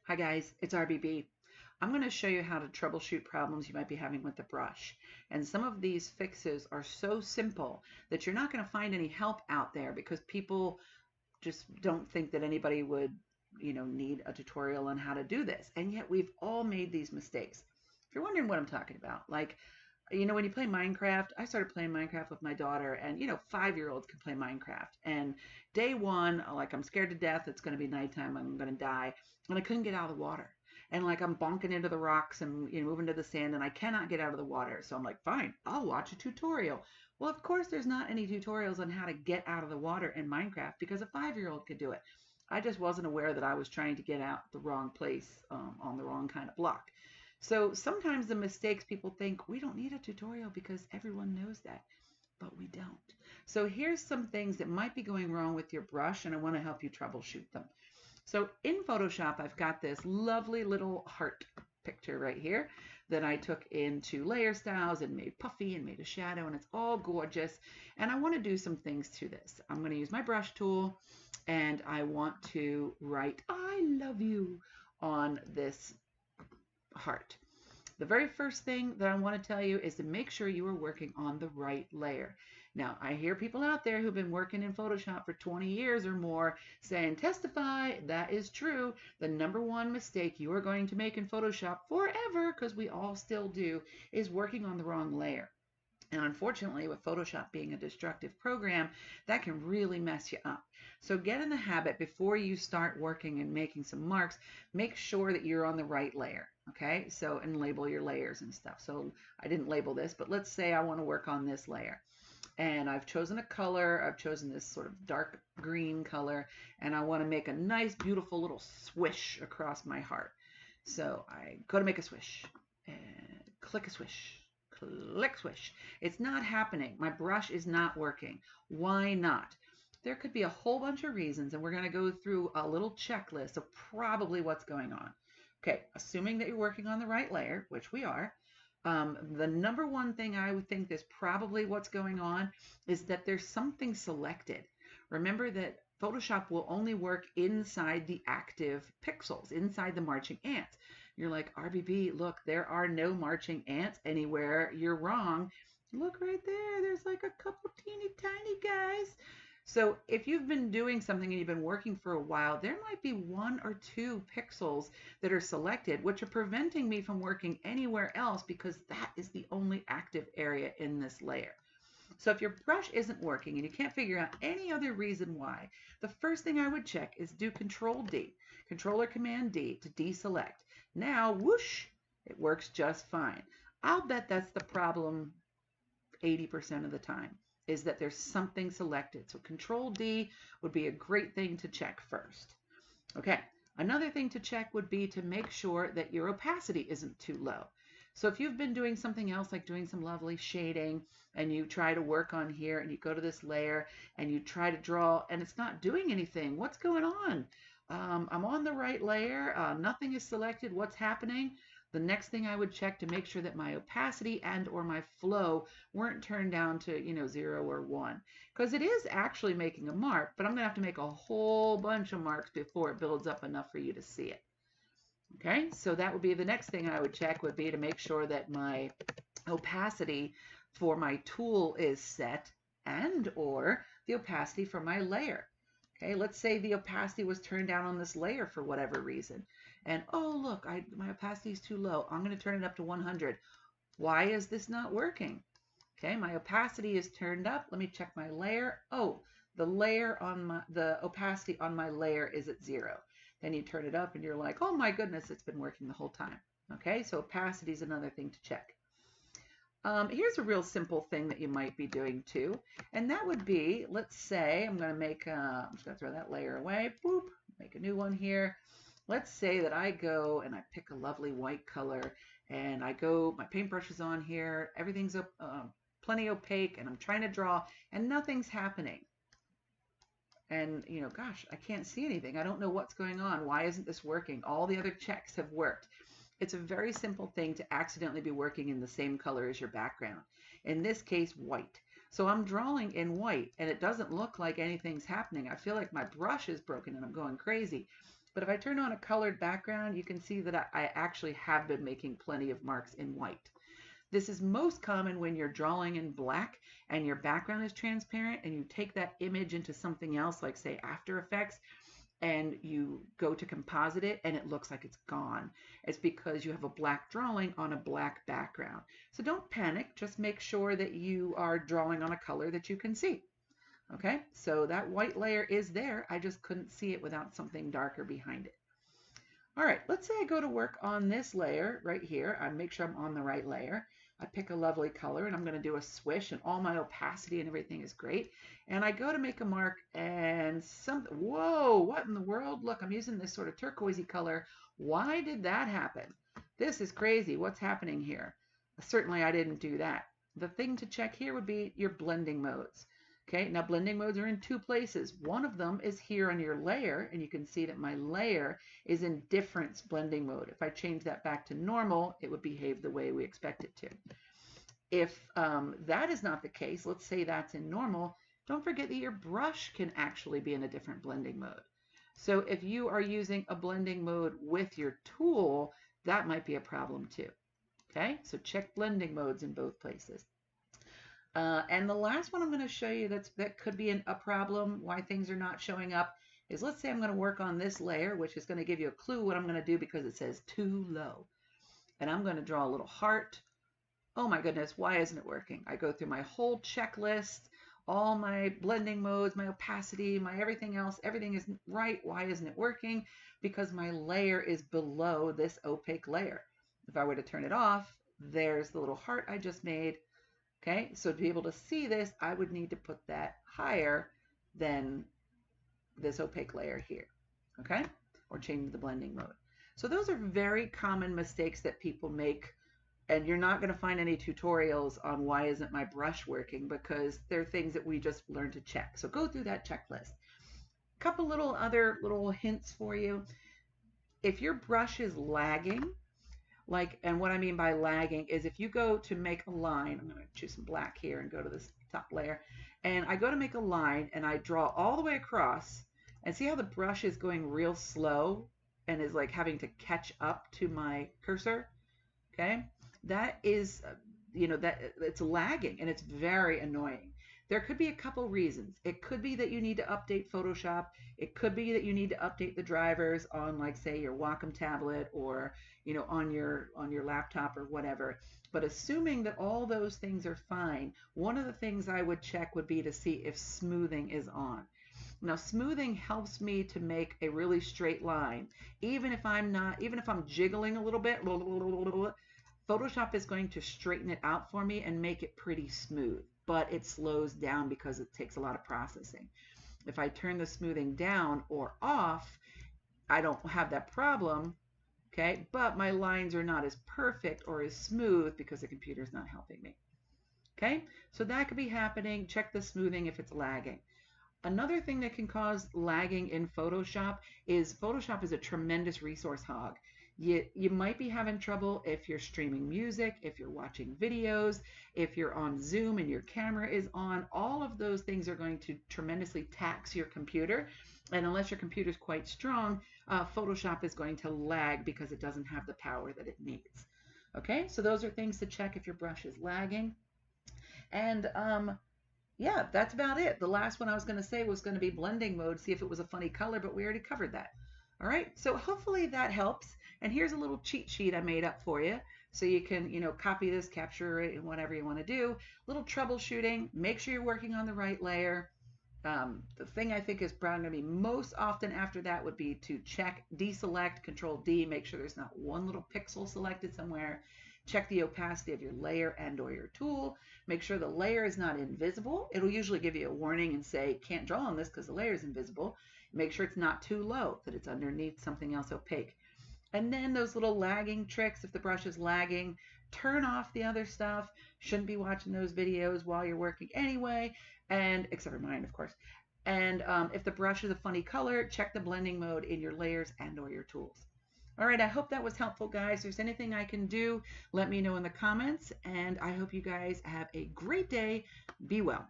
Hi guys, it's RBB. I'm going to show you how to troubleshoot problems you might be having with the brush. And some of these fixes are so simple that you're not going to find any help out there because people just don't think that anybody would, need a tutorial on how to do this. And yet we've all made these mistakes. If you're wondering what I'm talking about, like, when you play Minecraft, I started playing Minecraft with my daughter, and 5-year-olds can play Minecraft. And day one, like, I'm scared to death. It's going to be nighttime. I'm going to die. And I couldn't get out of the water. And like I'm bonking into the rocks and moving to the sand, and I cannot get out of the water. So I'm like, fine, I'll watch a tutorial. Well, of course, there's not any tutorials on how to get out of the water in Minecraft because a 5-year-old could do it. I just wasn't aware that I was trying to get out the wrong place on the wrong kind of block. So sometimes the mistakes people think we don't need a tutorial because everyone knows that, but we don't. So here's some things that might be going wrong with your brush, and I want to help you troubleshoot them. So in Photoshop, I've got this lovely little heart picture right here that I took into layer styles and made puffy and made a shadow, and it's all gorgeous. And I want to do some things to this. I'm going to use my brush tool, and I want to write "I love you" on this heart. The very first thing that I want to tell you is to make sure you are working on the right layer. Now, I hear people out there who've been working in Photoshop for 20 years or more saying, testify, that is true. The number one mistake you are going to make in Photoshop forever, because we all still do, is working on the wrong layer. And unfortunately, with Photoshop being a destructive program, that can really mess you up. So get in the habit before you start working and making some marks, make sure that you're on the right layer. Okay, so and label your layers and stuff. So I didn't label this, but let's say I want to work on this layer. And I've chosen a color. I've chosen this sort of dark green color, and I want to make a nice, beautiful little swish across my heart. So I go to make a swish and click a swish. Click swish. It's not happening. My brush is not working. Why not? There could be a whole bunch of reasons, and we're going to go through a little checklist of probably what's going on. Okay, assuming that you're working on the right layer, which we are, the number one thing I would think is probably what's going on is that there's something selected. Remember that Photoshop will only work inside the active pixels, inside the marching ants. You're like, RBB, look, there are no marching ants anywhere. You're wrong. Look right there. There's like a couple teeny tiny guys. So if you've been doing something and you've been working for a while, there might be 1 or 2 pixels that are selected, which are preventing me from working anywhere else because that is the only active area in this layer. So if your brush isn't working and you can't figure out any other reason why, the first thing I would check is do Control D, Control or Command D to deselect. Now, whoosh, it works just fine. I'll bet that's the problem 80% of the time, is that there's something selected. So Control D would be a great thing to check first. Okay, another thing to check would be to make sure that your opacity isn't too low. So if you've been doing something else, like doing some lovely shading, and you try to work on here, and you go to this layer, and you try to draw, and it's not doing anything, what's going on? I'm on the right layer, nothing is selected, what's happening? The next thing I would check to make sure that my opacity and or my flow weren't turned down to 0 or 1, because it is actually making a mark, but I'm gonna have to make a whole bunch of marks before it builds up enough for you to see it. Okay, so that would be the next thing I would check, would be to make sure that my opacity for my tool is set, and or the opacity for my layer. Okay, let's say the opacity was turned down on this layer for whatever reason. And oh, look, my opacity is too low. I'm going to turn it up to 100. Why is this not working? Okay, my opacity is turned up. Let me check my layer. Oh, the opacity on my layer is at 0. Then you turn it up and you're like, oh my goodness, it's been working the whole time. Okay, so opacity is another thing to check. Here's a real simple thing that you might be doing too, and that would be, let's say I'm going to make, I'm just going to throw that layer away, boop, make a new one here. Let's say that I go and I pick a lovely white color, and I go, my paintbrush is on here, everything's plenty opaque, and I'm trying to draw, and nothing's happening. And, gosh, I can't see anything. I don't know what's going on. Why isn't this working? All the other checks have worked. It's a very simple thing to accidentally be working in the same color as your background. In this case, white. So I'm drawing in white, and it doesn't look like anything's happening. I feel like my brush is broken and I'm going crazy. But if I turn on a colored background, you can see that I actually have been making plenty of marks in white. This is most common when you're drawing in black and your background is transparent and you take that image into something else, like say After Effects, and you go to composite it and it looks like it's gone. It's because you have a black drawing on a black background. So don't panic, just make sure that you are drawing on a color that you can see. Okay, so that white layer is there. I just couldn't see it without something darker behind it. All right, let's say I go to work on this layer right here. I make sure I'm on the right layer. I pick a lovely color and I'm going to do a swish and all my opacity and everything is great. And I go to make a mark and something, whoa, what in the world? Look, I'm using this sort of turquoisey color. Why did that happen? This is crazy. What's happening here? Certainly I didn't do that. The thing to check here would be your blending modes. Okay, now blending modes are in two places. One of them is here on your layer, and you can see that my layer is in difference blending mode. If I change that back to normal, it would behave the way we expect it to. If that is not the case, let's say that's in normal, don't forget that your brush can actually be in a different blending mode. So if you are using a blending mode with your tool, that might be a problem too. Okay, so check blending modes in both places. And the last one I'm going to show you that could be a problem, why things are not showing up, is let's say I'm going to work on this layer, which is going to give you a clue what I'm going to do because it says too low. And I'm going to draw a little heart. Oh my goodness, why isn't it working? I go through my whole checklist, all my blending modes, my opacity, my everything else, everything is right. Why isn't it working? Because my layer is below this opaque layer. If I were to turn it off, there's the little heart I just made. Okay, so to be able to see this, I would need to put that higher than this opaque layer here, okay? Or change the blending mode. So those are very common mistakes that people make, and you're not going to find any tutorials on why isn't my brush working, because they're things that we just learn to check. So go through that checklist. A couple other little hints for you. If your brush is lagging, and what I mean by lagging is if you go to make a line, I'm going to choose some black here and go to this top layer, and I go to make a line and I draw all the way across, and see how the brush is going real slow and is like having to catch up to my cursor, okay? That is, that it's lagging and it's very annoying. There could be a couple reasons. It could be that you need to update Photoshop. It could be that you need to update the drivers on, like, say, your Wacom tablet or, on your laptop or whatever. But assuming that all those things are fine, one of the things I would check would be to see if smoothing is on. Now, smoothing helps me to make a really straight line. Even if I'm jiggling a little bit, Photoshop is going to straighten it out for me and make it pretty smooth, but it slows down because it takes a lot of processing. If I turn the smoothing down or off, I don't have that problem, okay? But my lines are not as perfect or as smooth because the computer's not helping me, okay? So that could be happening. Check the smoothing if it's lagging. Another thing that can cause lagging in Photoshop is a tremendous resource hog. You might be having trouble if you're streaming music, if you're watching videos, if you're on Zoom and your camera is on. All of those things are going to tremendously tax your computer. And unless your computer is quite strong, Photoshop is going to lag because it doesn't have the power that it needs. Okay, so those are things to check if your brush is lagging. And yeah, that's about it. The last one I was going to say was going to be blending mode, see if it was a funny color, but we already covered that. All right, so hopefully that helps. And here's a little cheat sheet I made up for you. So you can, copy this, capture it, and whatever you want to do. Little troubleshooting, make sure you're working on the right layer. The thing I think is probably going to be most often after that would be to check, deselect, Control D, make sure there's not one little pixel selected somewhere. Check the opacity of your layer and or your tool. Make sure the layer is not invisible. It'll usually give you a warning and say, can't draw on this because the layer is invisible. Make sure it's not too low, that it's underneath something else opaque. And then those little lagging tricks, if the brush is lagging, turn off the other stuff. Shouldn't be watching those videos while you're working anyway, and except for mine, of course. And if the brush is a funny color, check the blending mode in your layers and or your tools. All right, I hope that was helpful, guys. If there's anything I can do, let me know in the comments, and I hope you guys have a great day. Be well.